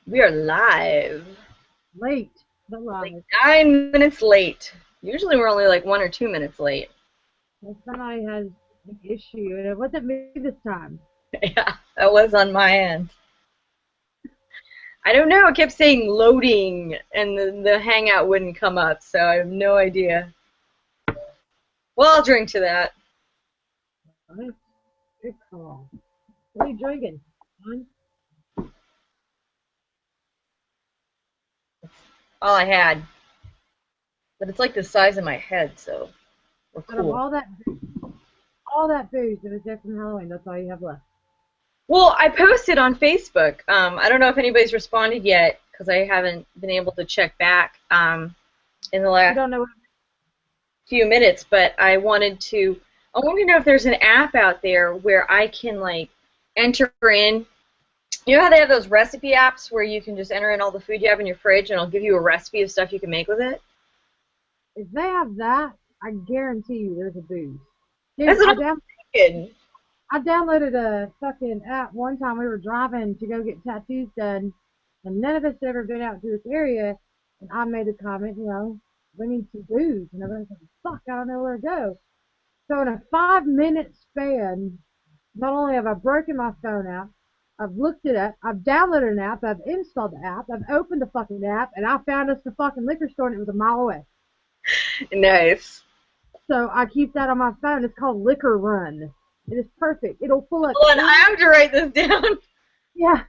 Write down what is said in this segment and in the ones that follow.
We are live. Late, but Like live. 9 minutes late. Usually we're only like 1 or 2 minutes late. If somebody has an issue, and it wasn't me this time. Yeah, that was on my end. I don't know. It kept saying loading, and the Hangout wouldn't come up, so I have no idea. Well, I'll drink to that. Right? Good call. What are you drinking? Huh? All I had. But it's like the size of my head, so we're Out of cool. all that booze that was there from Halloween, that's all you have left. Well, I posted on Facebook. I don't know if anybody's responded yet, because I haven't been able to check back in the You last don't know what few minutes, but I wanted to know if there's an app out there where I can like enter in. You know how they have those recipe apps where you can just enter in all the food you have in your fridge and it'll give you a recipe of stuff you can make with it? if they have that, I guarantee you there's a booze. That's Dude, what I'm thinking. I downloaded a fucking app one time. We were driving to go get tattoos done, and none of us had ever been out to this area. And I made a comment, we need some booze. And everybody's like, fuck, I don't know where to go. So in a 5 minute span, not only have I broken my phone out, I've looked it up, I've downloaded an app, I've installed the app, I've opened the fucking app, and I found us the fucking liquor store, and it was a mile away. Nice. So I keep that on my phone. It's called Liquor Run. It is perfect. It'll pull up Hold on, I any, have to write this down. yeah,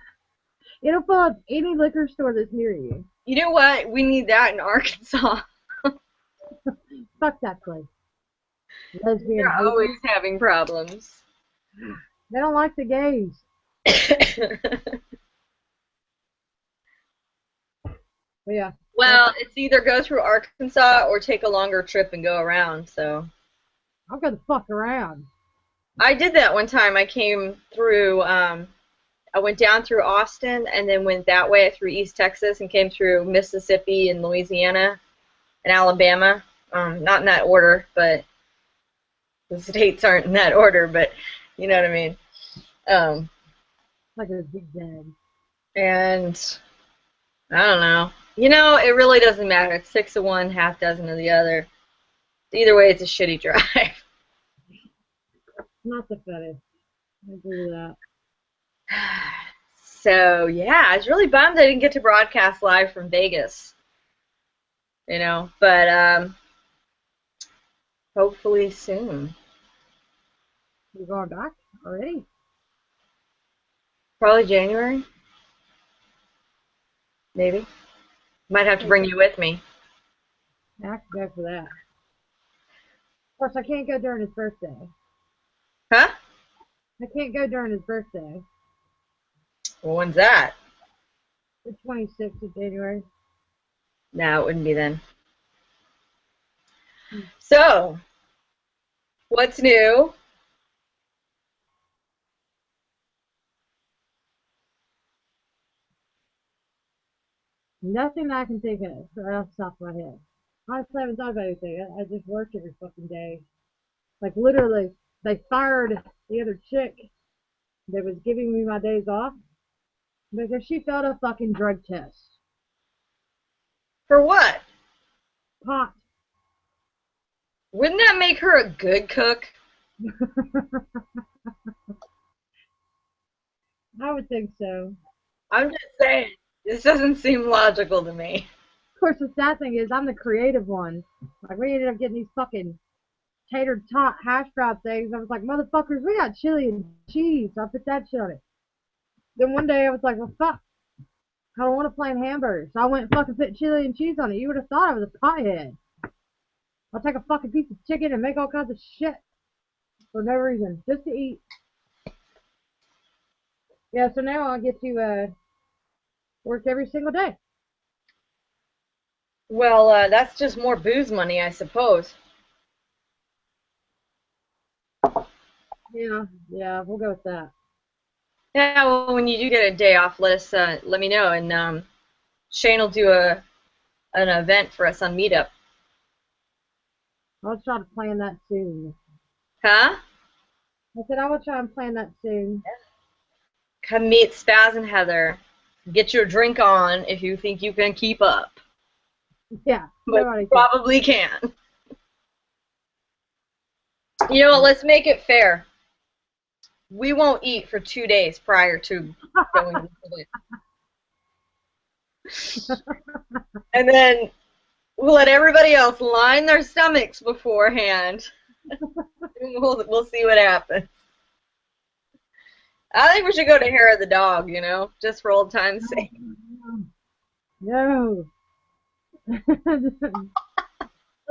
it'll pull up any liquor store that's near you. You know what? We need that in Arkansas. Fuck that place. Lesbian They're always hoochies. having problems. They don't like the gays. But yeah, Well, it's either go through Arkansas or take a longer trip and go around, so. I'll go the fuck around. I did that one time. I came through, I went down through Austin and then went that way through East Texas and came through Mississippi and Louisiana and Alabama. Not in that order, but the states aren't in that order, but you know what I mean. Um, Like a zigzag. and I don't know. You know, it really doesn't matter. It's 6 of one, half dozen of the other. Either way, it's a shitty drive. Not the fetish. I agree with that. So, yeah, I was really bummed I didn't get to broadcast live from Vegas. But hopefully soon. You going back already? Probably January, maybe. Might have to bring you with me. I can go for that. Of course, I can't go during his birthday. Huh? I can't go during his birthday. Well, when's that? The 26th of January. No, it wouldn't be then. So, what's new? Nothing I can think of right off the top of my head. Honestly, I haven't thought about anything. I just work every fucking day. Like, literally, they fired the other chick that was giving me my days off because she failed a fucking drug test. For what? Pot. Wouldn't that make her a good cook? I would think so. I'm just saying. This doesn't seem logical to me. Of course, the sad thing is, I'm the creative one. Like, we ended up getting these fucking tater tot hash brown things. I was like, motherfuckers, we got chili and cheese. So I put that shit on it. Then one day I was like, well, fuck. I don't want to plain hamburger. So I went and fucking put chili and cheese on it. You would have thought I was a pothead. I'll take a fucking piece of chicken and make all kinds of shit for no reason, just to eat. Yeah, so now I get to work every single day. Well, that's just more booze money, I suppose. Yeah, we'll go with that. Yeah, well, when you do get a day off, let me know, and Shane will do an event for us on Meetup. I'll try to plan that soon. Huh? I said I will try and plan that soon. Come meet Spaz'n Heather. Get your drink on if you think you can keep up. Yeah, But nobody you can. probably can. You know what? Let's make it fair. We won't eat for 2 days prior to going into it. And then we'll let everybody else line their stomachs beforehand. And we'll see what happens. I think we should go to Hair of the Dog, you know, just for old time's sake. No. Let's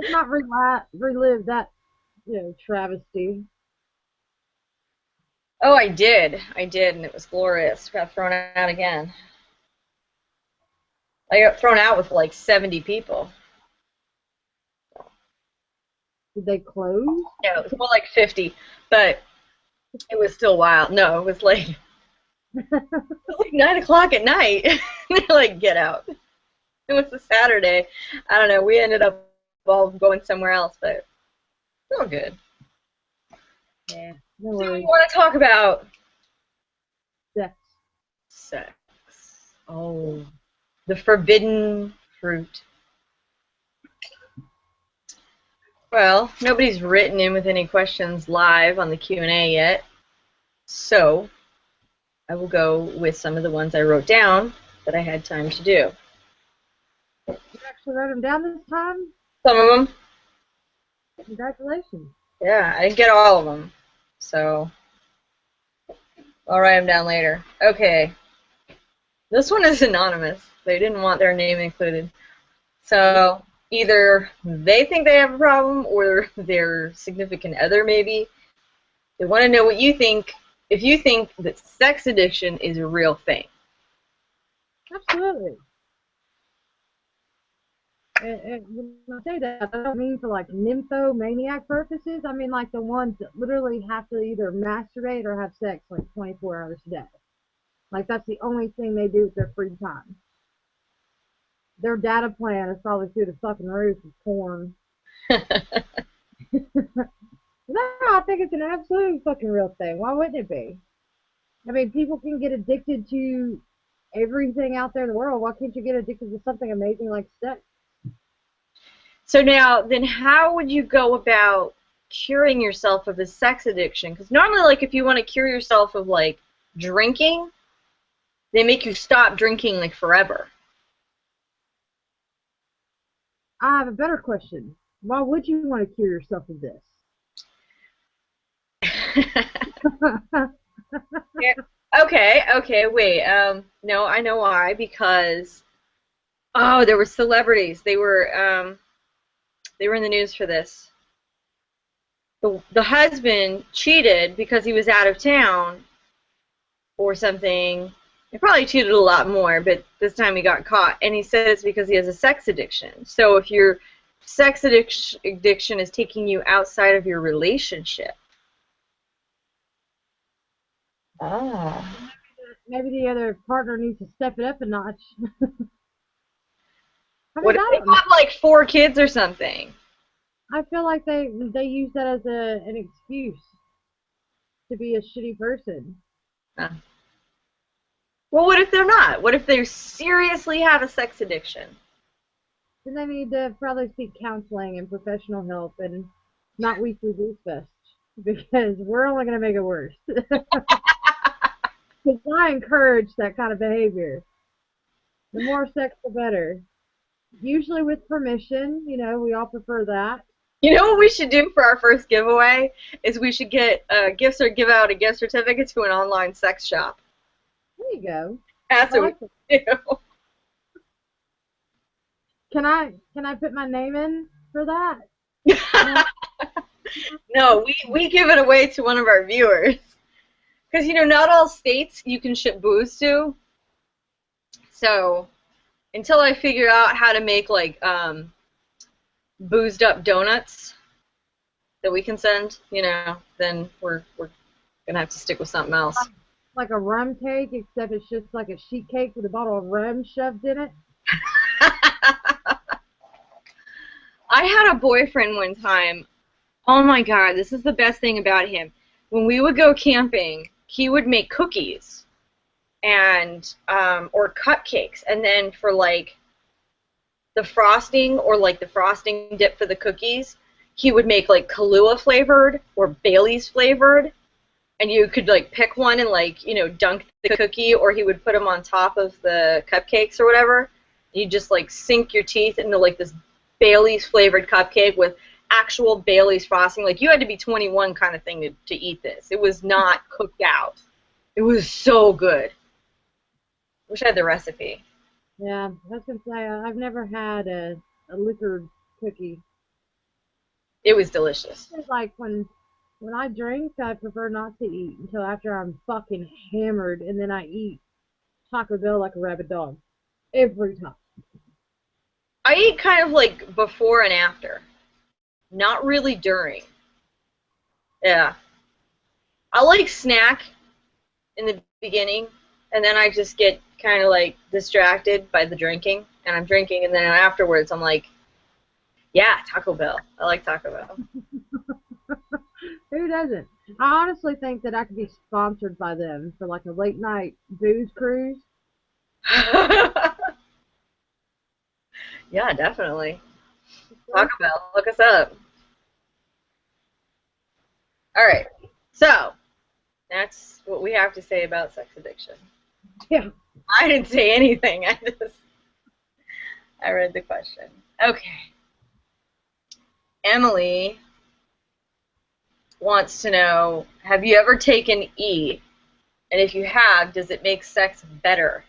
not relive that, travesty. Oh, I did, and it was glorious. Got thrown out again. I got thrown out with like 70 people. Did they close? Yeah, it was more like 50, but it was still wild. No, it was like 9 o'clock at night. They're like, get out. It was a Saturday. I don't know. We ended up all going somewhere else, but it's all good. Yeah, no So worries. we want to talk about Sex. sex. Oh, the forbidden fruit. Well, nobody's written in with any questions live on the Q&A yet, so I will go with some of the ones I wrote down that I had time to do. You actually wrote them down this time? Some of them. Congratulations. Yeah, I didn't get all of them, so I'll write them down later. Okay. This one is anonymous. They didn't want their name included. So either they think they have a problem or their significant other maybe. They want to know what you think, if you think that sex addiction is a real thing. Absolutely. And when I say that, I don't mean for like nymphomaniac purposes. I mean like the ones that literally have to either masturbate or have sex like 24 hours a day. Like that's the only thing they do with their free time. Their data plan is probably through the fucking roof with porn. No, I think it's an absolute fucking real thing. Why wouldn't it be? I mean, people can get addicted to everything out there in the world. Why can't you get addicted to something amazing like sex? So now, then how would you go about curing yourself of a sex addiction? Because normally, like, if you want to cure yourself of, like, drinking, they make you stop drinking, like, forever. I have a better question. Why would you want to cure yourself of this? Yeah. Okay, wait. No, I know why. Because, oh, there were celebrities. They were in the news for this. The husband cheated because he was out of town or something. He probably cheated a lot more, but this time he got caught. And he said it's because he has a sex addiction. So if your sex addiction is taking you outside of your relationship. Ah. Maybe the other partner needs to step it up a notch. I What mean, if I they don't know. got like 4 kids or something? I feel like they use that as an excuse to be a shitty person. Uh, well, what if they're not? What if they seriously have a sex addiction? Then they need to probably seek counseling and professional help and not Weekly Boozefest because we're only going to make it worse. Because I encourage that kind of behavior. The more sex, the better. Usually with permission, we all prefer that. You know what we should do for our first giveaway is we should get gifts or give out a gift certificate to an online sex shop. There you go. That's I what like we do. Can I put my name in for that? No, we give it away to one of our viewers. Because, not all states you can ship booze to. So, until I figure out how to make, like, boozed up donuts that we can send, then we're going to have to stick with something else. Like a rum cake, except it's just like a sheet cake with a bottle of rum shoved in it. I had a boyfriend one time. Oh my God, this is the best thing about him. When we would go camping, he would make cookies. and or cupcakes, and then for like the frosting or like the frosting dip for the cookies, he would make like Kahlua flavored or Bailey's flavored, and you could like pick one and like, you know, dunk the cookie, or he would put them on top of the cupcakes or whatever. You just like sink your teeth into like this Bailey's flavored cupcake with actual Bailey's frosting. Like you had to be 21 kind of thing to eat this. It was not cooked out. It was so good. Wish I had the recipe. Yeah, I was gonna say I've never had a liquor cookie. It was delicious. It's like when I drink, I prefer not to eat until after I'm fucking hammered, and then I eat Taco Bell like a rabid dog every time. I eat kind of like before and after, not really during. Yeah. I like snack in the beginning, and then I just get kind of like distracted by the drinking, and I'm drinking, and then afterwards I'm like, yeah, Taco Bell. I like Taco Bell. Who doesn't? I honestly think that I could be sponsored by them for like a late night booze cruise. Yeah, definitely. Taco Bell, look us up. All right, so that's what we have to say about sex addiction. Yeah. I didn't say anything. I read the question. Okay. Emily wants to know, have you ever taken E? And if you have, does it make sex better?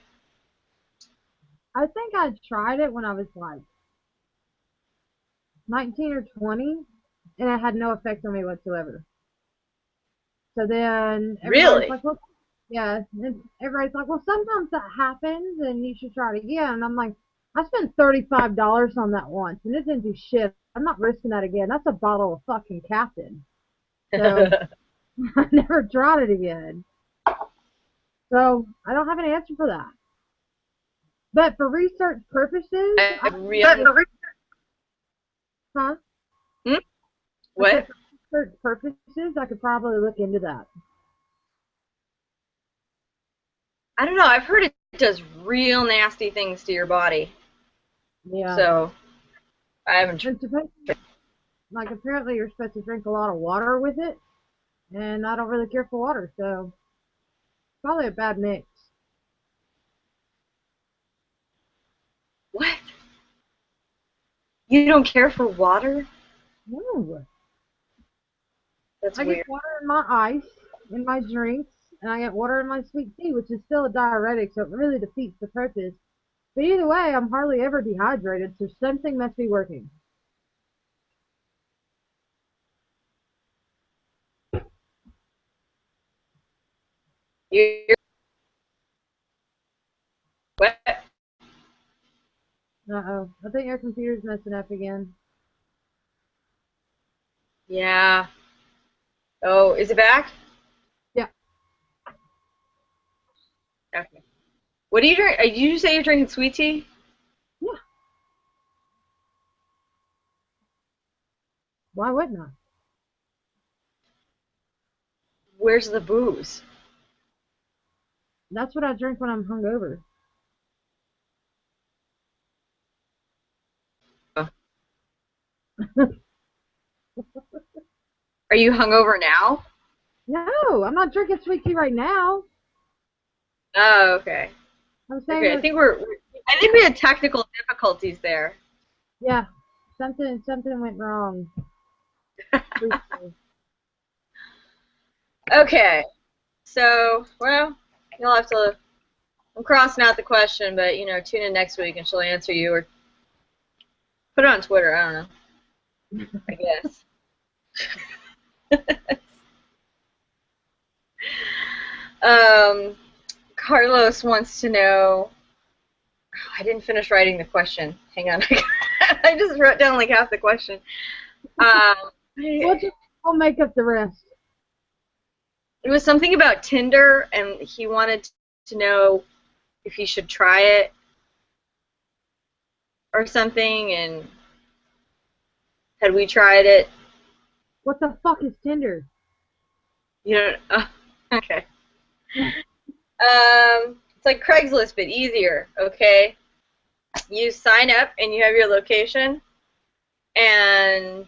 I think I tried it when I was like 19 or 20, and it had no effect on me whatsoever. So then everybody's Really? like, well, yeah, and everybody's like, well, sometimes that happens, and you should try it again. And I'm like, I spent $35 on that once, and it didn't do shit. I'm not risking that again. That's a bottle of fucking Captain. So I never tried it again. So I don't have an answer for that. But for research purposes, I really. huh? Hmm? I said What? for research purposes, I could probably look into that. I don't know. I've heard it does real nasty things to your body. Yeah. So I haven't And supposed like apparently you're supposed to drink a lot of water with it, and I don't really care for water, so probably a bad mix. What? You don't care for water? No. That's I get weird. water in my ice, in my drinks, and I get water in my sweet tea, which is still a diuretic, so it really defeats the purpose. But either way, I'm hardly ever dehydrated, so something must be working. You're what? Uh-oh. I think your computer's messing up again. Yeah. Oh, is it back? Yeah. Okay. What do you drink? Did you say you're drinking sweet tea? Yeah. Why wouldn't I? Where's the booze? That's what I drink when I'm hungover. Oh. Are you hungover now? No, I'm not drinking sweet tea right now. Oh, okay. I'm saying Okay, that, I think we had technical difficulties there. yeah, something went wrong. Okay. So, well, you'll have to. I'm crossing out the question, but you know, tune in next week and she'll answer you, or put it on Twitter. I don't know. I guess. Carlos wants to know. I didn't finish writing the question. Hang on. I just wrote down like half the question. We'll we'll make up the rest. It was something about Tinder, and he wanted to know if he should try it or something, and had we tried it? What the fuck is Tinder? You know, okay. It's like Craigslist, but easier, okay? You sign up and you have your location, and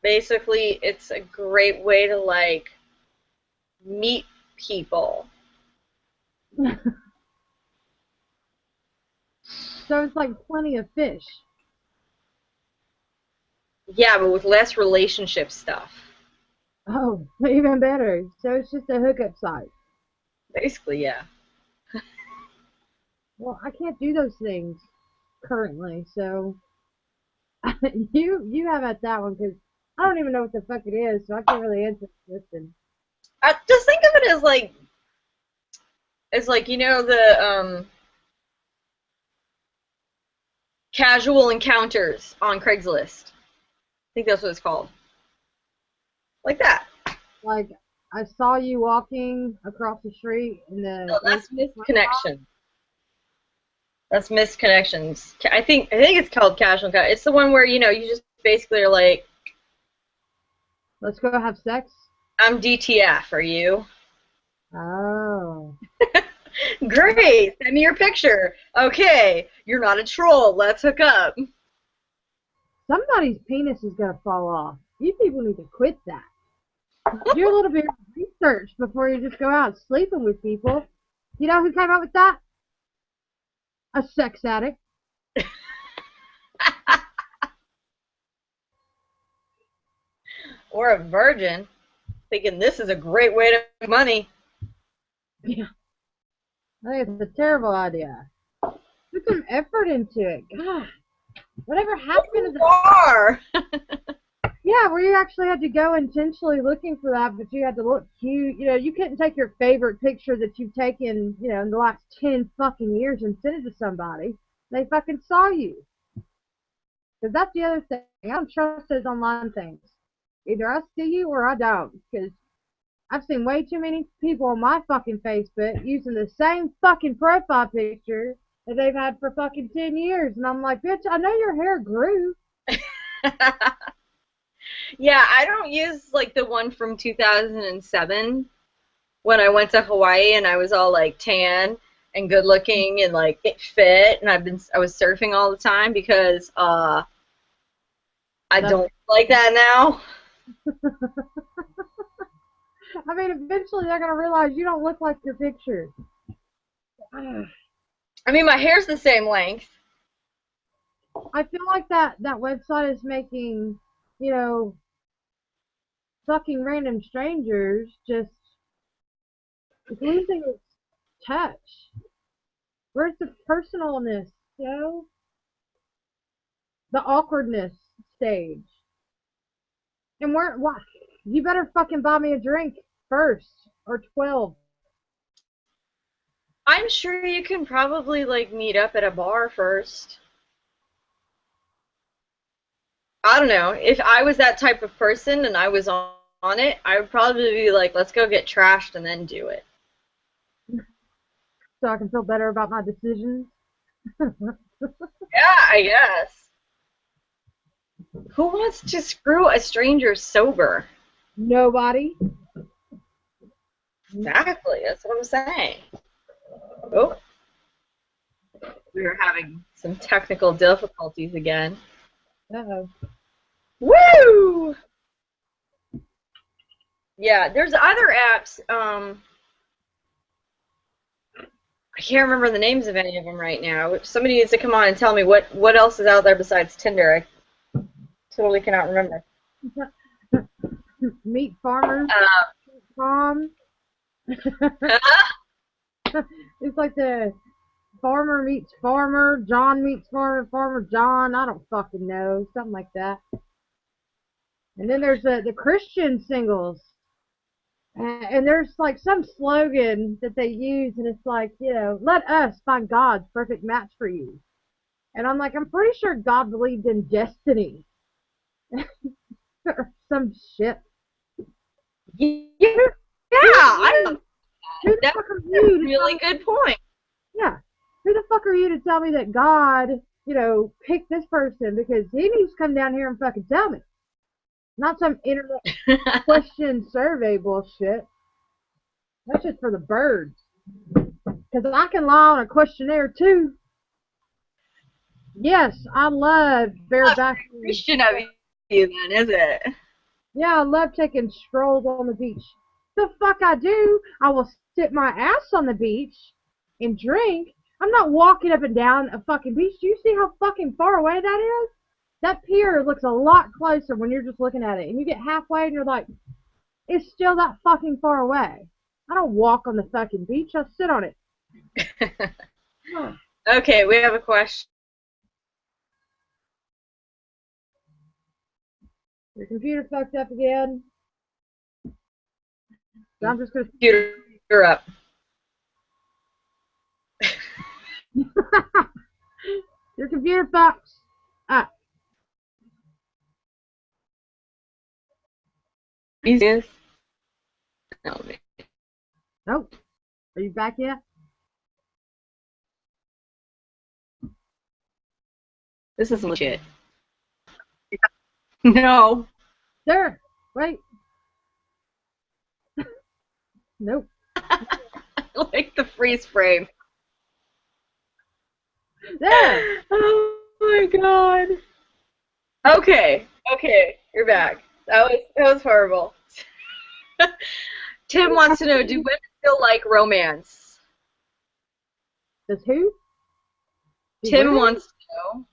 basically it's a great way to, like, meet people. So it's like Plenty of Fish. Yeah, but with less relationship stuff. Oh, even better. So it's just a hookup site. Basically, yeah. Well, I can't do those things currently, so you have at that one because I don't even know what the fuck it is, so I can't really answer this. And Just think of it as like, you know, the casual encounters on Craigslist. I think that's what it's called. Like that. like, I saw you walking across the street in the. No, that's misconnection. That's misconnections. I think it's called casual encounter. It's the one where, you know, you just basically are like, Let's go have sex. I'm DTF, are you? Oh. Great, send me your picture. Okay, you're not a troll. Let's hook up. Somebody's penis is gonna fall off. You people need to quit that. Do a little bit of research before you just go out sleeping with people. You know who came up with that? A sex addict. Or a virgin, thinking this is a great way to make money. Yeah. I think it's a terrible idea. Put some effort into it. God. Whatever happened to the Bar. Yeah, where you actually had to go intentionally looking for that, but you had to look cute. You know, you couldn't take your favorite picture that you've taken, you know, in the last 10 fucking years and send it to somebody. They fucking saw you. Because that's the other thing. I don't trust those online things. Either I see you or I don't. Because I've seen way too many people on my fucking Facebook using the same fucking profile picture that they've had for fucking 10 years. And I'm like, bitch, I know your hair grew. Yeah, I don't use like the one from 2007 when I went to Hawaii and I was all like tan and good looking and like it fit, and I was surfing all the time because I don't like that now. I mean, eventually they're gonna realize you don't look like your picture. I mean, my hair's the same length. I feel like that website is making, you know, fucking random strangers just losing its touch. Where's the personalness, you know? The awkwardness stage. And what? You better fucking buy me a drink first, or 12. I'm sure you can probably like meet up at a bar first. I don't know. If I was that type of person and I was on it, I would probably be like, let's go get trashed and then do it. So I can feel better about my decisions. Yeah, I guess. Who wants to screw a stranger sober? Nobody. Exactly, that's what I'm saying. Oh, we were having some technical difficulties again. Uh-oh. Woo! Yeah, there's other apps. I can't remember the names of any of them right now. Somebody needs to come on and tell me what else is out there besides Tinder. I totally cannot remember. Meat farmers. Tom. It's like the farmer meets farmer, John meets farmer, farmer John. I don't fucking know. Something like that. And then there's the Christian singles. And there's like some slogan that they use, and it's like, you know, let us find God's perfect match for you. And I'm like, I'm pretty sure God believed in destiny. Or some shit. Yeah, I don't. Who the That's fuck are a you? really good point. Yeah. Who the fuck are you to tell me that God, you know, picked this person? Because he needs to come down here and fucking tell me. Not some internet question survey bullshit. That's just for the birds. Because I can lie on a questionnaire too. Yes, I love Not bareback. very Christian of you then, is it? Yeah, I love taking strolls on the beach. The fuck I do. I will sit my ass on the beach and drink. I'm not walking up and down a fucking beach. Do you see how fucking far away that is? That pier looks a lot closer when you're just looking at it. And you get halfway and you're like, it's still that fucking far away. I don't walk on the fucking beach. I sit on it. Okay, we have a question. Your computer fucked up again. So I'm just gonna. Computer up. Your computer fucks up. Easiest. No, Nope. Are you back yet? this is legit. No. There. Wait. Nope. Like the freeze frame. There. Oh my god. Okay, you're back. That was horrible. Tim wants to know, do women still like romance? Does who? Tim wants to know,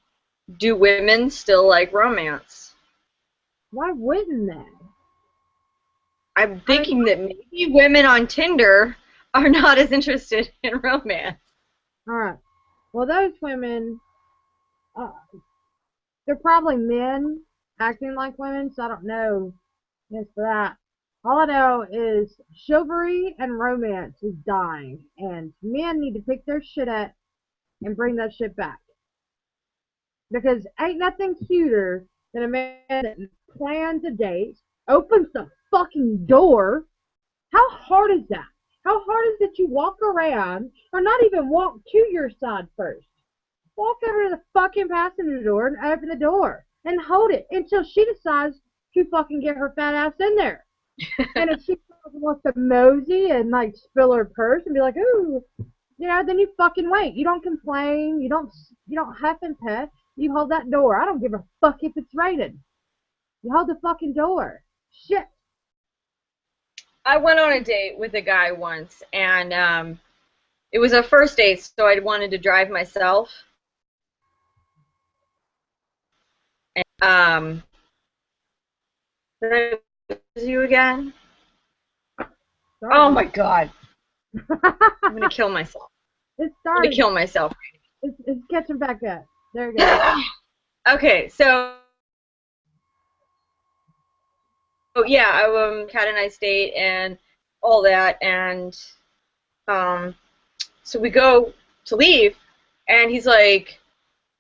do women still like romance? Why wouldn't they? I'm thinking that maybe women on Tinder are not as interested in romance. Alright. Well, those women, they're probably men acting like women, so I don't know as for that. All I know is chivalry and romance is dying, and men need to pick their shit up and bring that shit back. Because ain't nothing cuter than a man that plans a date, opens the fucking door. How hard is that? How hard is it you walk around, or not even walk to your side first? Walk over to the fucking passenger door and open the door and hold it until she decides to fucking get her fat ass in there. And if she wants to mosey and like spill her purse and be like, ooh, you know, then you fucking wait. You don't complain. You don't huff and puff. You hold that door. I don't give a fuck if it's raining. You hold the fucking door. Shit. I went on a date with a guy once, and it was a first date, so I wanted to drive myself. And, did I lose you again? Sorry. Oh my god. I'm gonna kill myself. It's I'm starting. gonna kill myself. It's catching back up. There you go. Okay, so yeah, I had a nice date and all that, and so we go to leave, and he's like,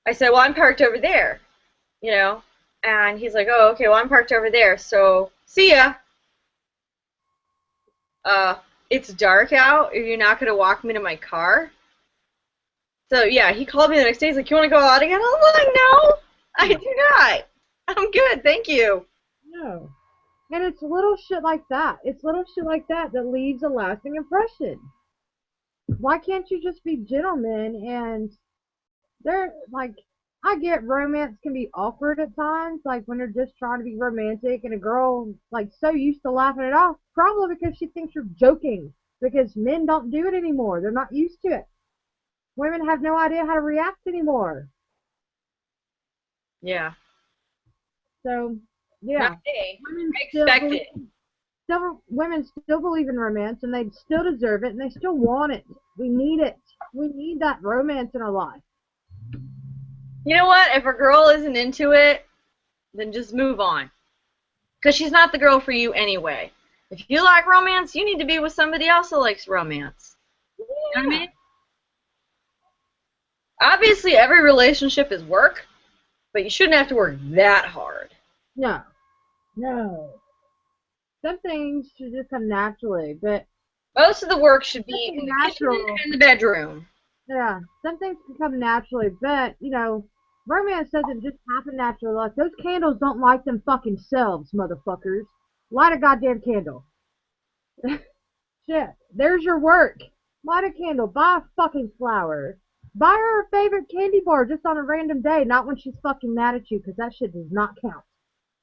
I said, well, I'm parked over there, you know, and he's like, oh, okay, well, I'm parked over there, so see ya. It's dark out. Are you not gonna walk me to my car? So yeah, he called me the next day. He's like, you want to go out again? I was like, no, I do not. I'm good, thank you. No. And it's little shit like that. It's little shit like that that leaves a lasting impression. Why can't you just be gentlemen and they're like, I get romance can be awkward at times, like when you're just trying to be romantic and a girl like so used to laughing it off, probably because she thinks you're joking. Because men don't do it anymore. They're not used to it. Women have no idea how to react anymore. Yeah. So yeah. Not me. Women I expect it. women still believe in romance and they still deserve it and they still want it. We need it. We need that romance in our life. You know what? If a girl isn't into it, then just move on. Because she's not the girl for you anyway. If you like romance, you need to be with somebody else that likes romance. Yeah. You know what I mean? Obviously, every relationship is work, but you shouldn't have to work that hard. No. No. Some things should just come naturally, but Most of the work should be in the natural. kitchen and in the bedroom. Yeah, some things can come naturally, but you know, romance doesn't just happen naturally. Like those candles don't light them fucking selves, motherfuckers. Light a goddamn candle. Shit, there's your work. Light a candle. Buy a fucking flower. Buy her a favorite candy bar just on a random day, not when she's fucking mad at you, because that shit does not count.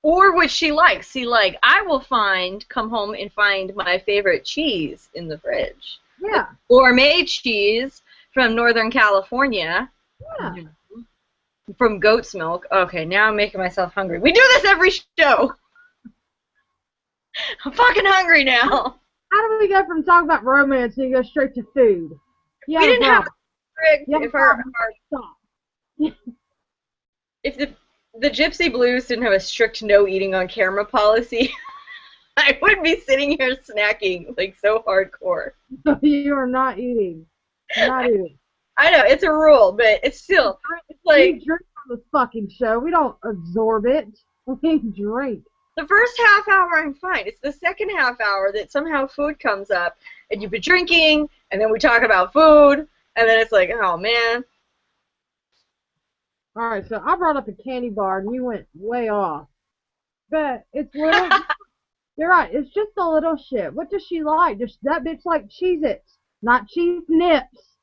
Or what she likes. See, like, I will come home and find my favorite cheese in the fridge. Yeah. Gourmet cheese from Northern California. Yeah. From goat's milk. Okay, now I'm making myself hungry. We do this every show. I'm fucking hungry now. How do we go from talking about romance and you go straight to food? We didn't have if the Gypsy Blues didn't have a strict no eating on camera policy, I would be sitting here snacking like so hardcore. You are not eating. Not eating. I know it's a rule, but it's still like we drink on this fucking show. We don't absorb it. We drink. The first half hour I'm fine. It's the second half hour that somehow food comes up, and you've been drinking, and then we talk about food, and then it's like, oh man. All right, so I brought up a candy bar, and you went way off. But it's little. You're right. It's just the little shit. What does she like? Just that bitch like Cheez-Its, not cheese nips.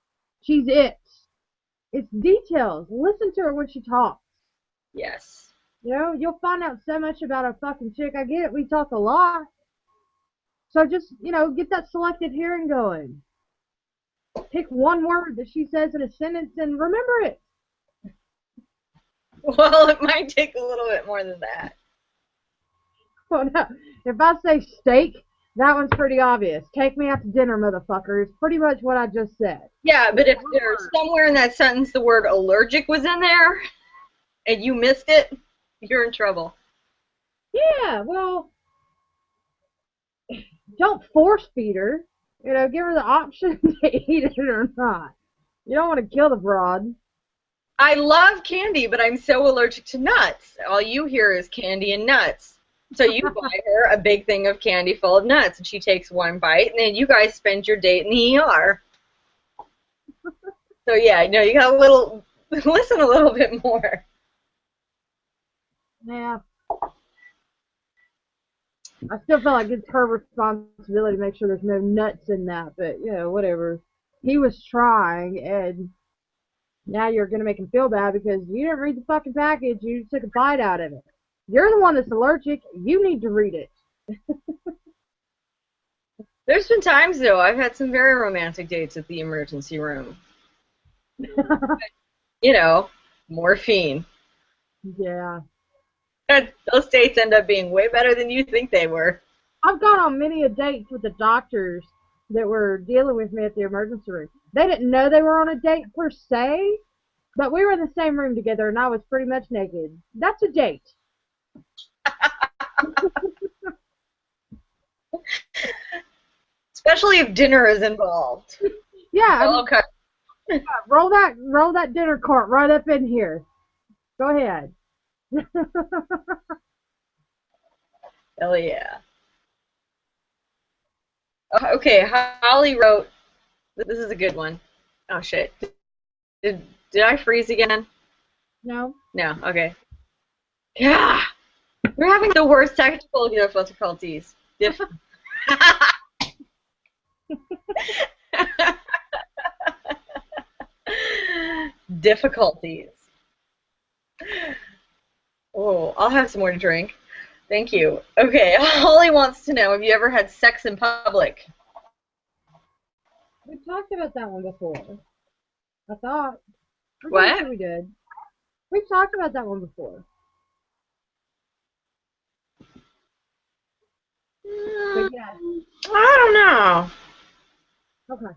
Cheez-Its. It's details. Listen to her when she talks. Yes. You know, you'll find out so much about a fucking chick. I get it. We talk a lot. So just, you know, get that selective hearing going. Pick one word that she says in a sentence and remember it. Well, it might take a little bit more than that. Well, no. If I say steak, that one's pretty obvious. Take me out to dinner, motherfucker. It's pretty much what I just said. Yeah, but if there's somewhere in that sentence the word allergic was in there and you missed it, you're in trouble. Yeah, well, don't force feed her. You know, give her the option to eat it or not. You don't want to kill the broad. I love candy, but I'm so allergic to nuts. All you hear is candy and nuts. So you buy her a big thing of candy full of nuts, and she takes one bite, and then you guys spend your date in the ER. So yeah, no, you got listen a little bit more. Yeah. I still feel like it's her responsibility to make sure there's no nuts in that, but, you know, whatever. He was trying, and now you're going to make him feel bad because you didn't read the fucking package. You took a bite out of it. You're the one that's allergic. You need to read it. There's been times, though, I've had some very romantic dates at the emergency room. You know, morphine. Yeah. Those dates end up being way better than you think they were. I've gone on many a dates with the doctors that were dealing with me at the emergency room. They didn't know they were on a date per se, but we were in the same room together and I was pretty much naked. That's a date. Especially if dinner is involved. Yeah. Oh, okay. Yeah, roll that dinner cart right up in here. Go ahead. Hell yeah. Okay, Holly wrote, this is a good one. Oh shit. Did I freeze again? No. No, okay. Yeah. We're having the worst technical difficulties. Difficulties. Oh, I'll have some more to drink. Thank you. Okay, Holly wants to know, have you ever had sex in public? We talked about that one before. I thought. I'm What? sure we did. We've talked about that one before. But yeah. I don't know. Okay.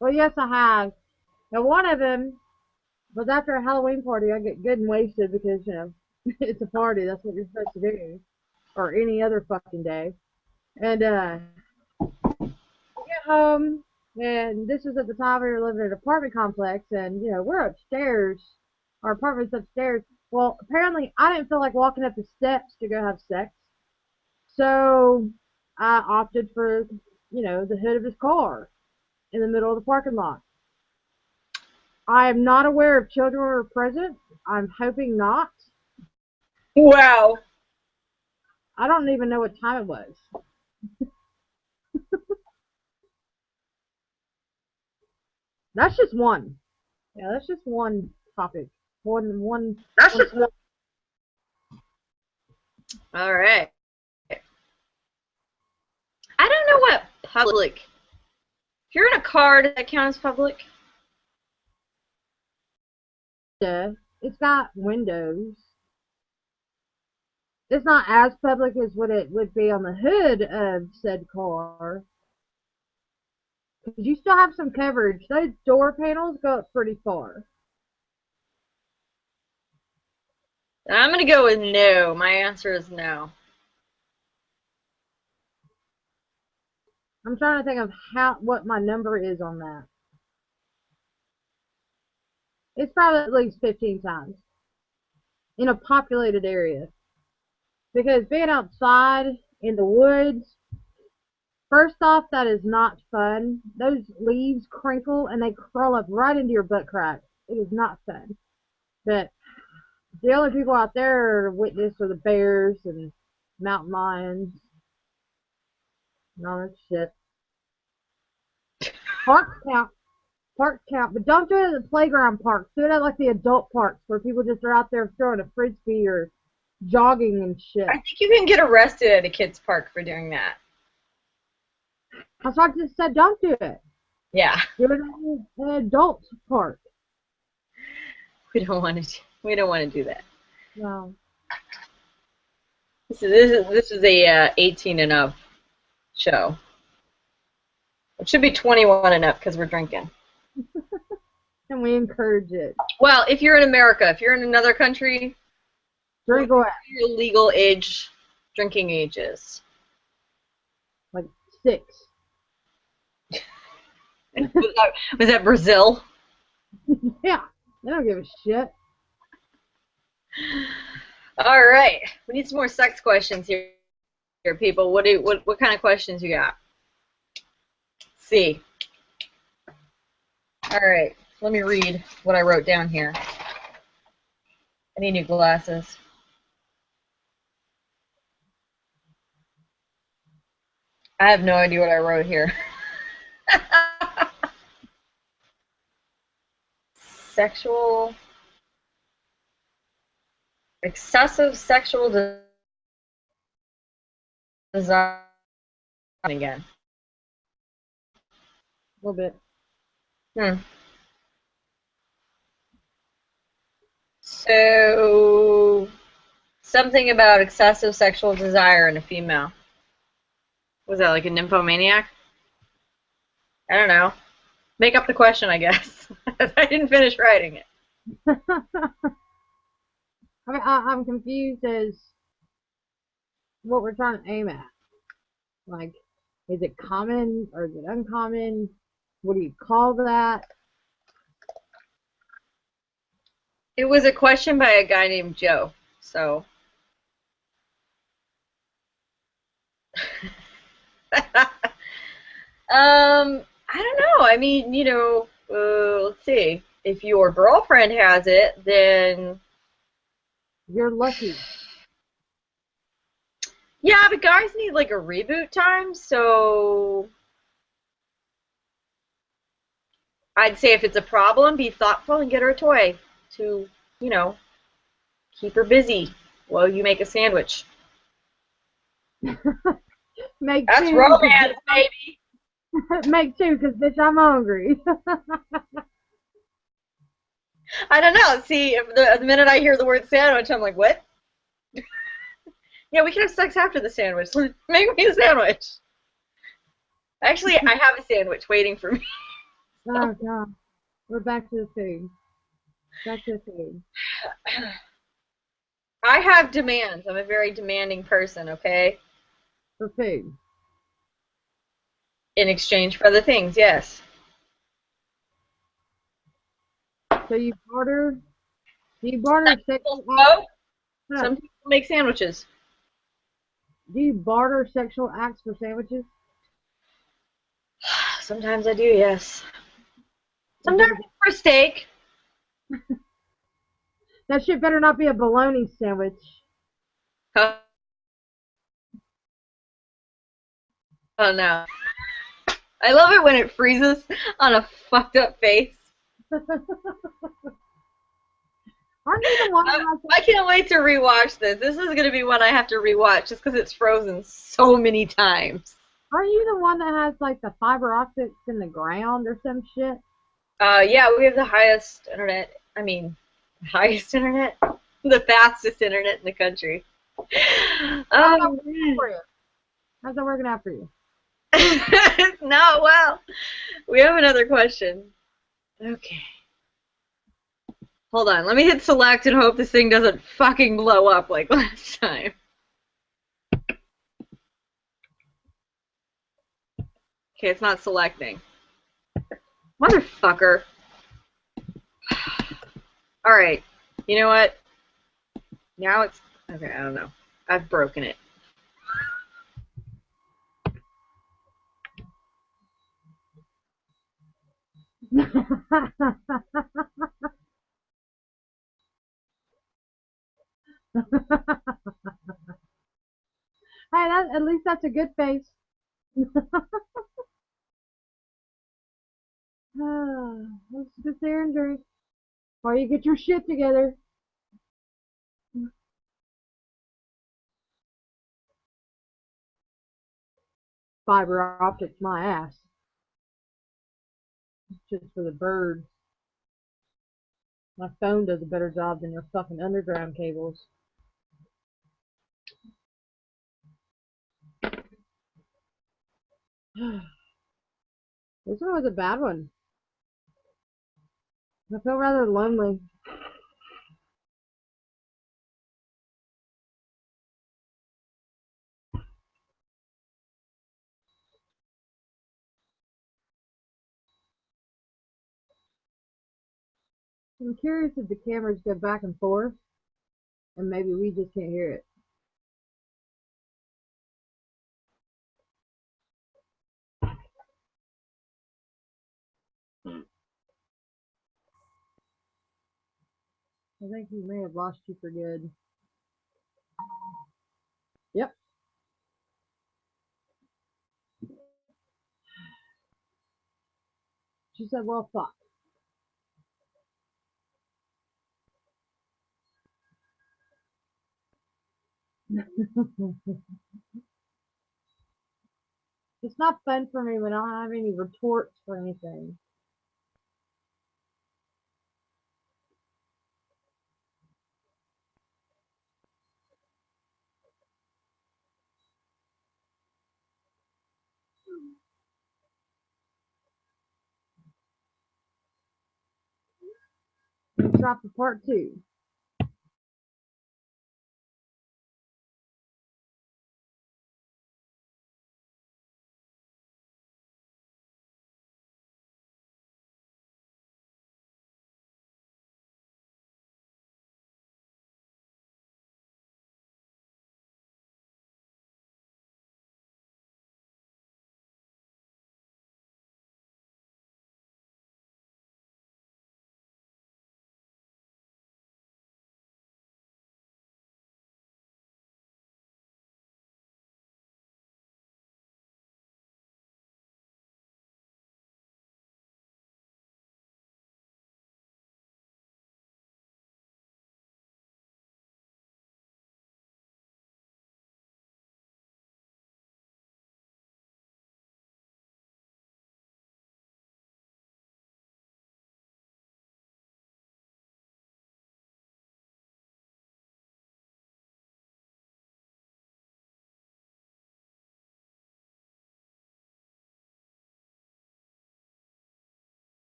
Well, yes, I have. Now, one of them was after a Halloween party. I get good and wasted because, you know, it's a party. That's what you're supposed to do. Or any other fucking day. And, we get home, and this was at the time we were living in an apartment complex, and, you know, we're upstairs. Our apartment's upstairs. Well, apparently, I didn't feel like walking up the steps to go have sex. So, I opted for, you know, the hood of his car in the middle of the parking lot. I am not aware if children were present. I'm hoping not. Wow. I don't even know what time it was. That's just one. Yeah, that's just one topic. One. That's just one. All right. I don't know what public. If you're in a car, does that count as public? Yeah, it's got windows. It's not as public as what it would be on the hood of said car. Because you still have some coverage. Those door panels go up pretty far. I'm going to go with no. My answer is no. I'm trying to think of what my number is on that. It's probably at least 15 times in a populated area. Because being outside in the woods, first off, that is not fun. Those leaves crinkle and they crawl up right into your butt crack. It is not fun. But the only people out there are witness are the bears and mountain lions and all that shit. Parks count. Parks count. But don't do it at the playground parks. Do it at like the adult parks where people just are out there throwing a frisbee or jogging and shit. I think you can get arrested at a kid's park for doing that. That's why I just said don't do it. Yeah. Do it at an adult park. We don't want to do that. No. This is a 18 and up show. It should be 21 and up because we're drinking. And we encourage it. Well, if you're in America, if you're in another country, Drink away. Your legal age, drinking age is? Like 6. Was that Brazil? Yeah, they don't give a shit. All right, we need some more sex questions here, people. What kind of questions you got? Let's see. All right, let me read what I wrote down here. I need new glasses. I have no idea what I wrote here. Excessive sexual desire again. A little bit. So, something about excessive sexual desire in a female. Was that like a nymphomaniac? I don't know. Make up the question, I guess. I didn't finish writing it. I mean, I'm confused as what we're trying to aim at. Like, is it common or is it uncommon? What do you call that? It was a question by a guy named Joe, so. I don't know. I mean, you know, let's see. If your girlfriend has it, then you're lucky. Yeah, but guys need like a reboot time, so I'd say if it's a problem, be thoughtful and get her a toy to, you know, keep her busy while you make a sandwich. That's romance, baby. Make 2, because bitch, I'm hungry. I don't know. See, if the minute I hear the word sandwich, I'm like, what? Yeah, we can have sex after the sandwich. Make me a sandwich. Actually, I have a sandwich waiting for me. Oh, God. We're back to the food. Back to the food. I have demands. I'm a very demanding person, okay? For food. In exchange for other things, yes. So you barter? Do you barter sexual acts? Some people make sandwiches. Do you barter sexual acts for sandwiches? Sometimes I do, yes. Sometimes for steak. That shit better not be a bologna sandwich. Oh no. I love it when it freezes on a fucked up face. Aren't you the one that has I can't wait to rewatch this. This is going to be one I have to rewatch just because it's frozen so many times. Aren't you the one that has like the fiber optics in the ground or some shit? Yeah, we have the highest internet. I mean, highest internet, the fastest internet in the country. How's that Oh working man. for you? How's that working out for you? No, well, we have another question. Okay. Hold on. Let me hit select and hope this thing doesn't fucking blow up like last time. Okay, it's not selecting. Motherfucker. Alright. You know what? Now it's... Okay, I don't know. I've broken it. Hey, at least that's a good face. Let's just there and drink. Or you get your shit together. Fiber optics, my ass. Just for the birds. My phone does a better job than your fucking underground cables. This one was a bad one. I feel rather lonely. I'm curious if the cameras go back and forth, and maybe we just can't hear it. I think he may have lost you for good. Yep. She said, well, fuck. It's not fun for me when I don't have any retorts for anything. Drop the part 2.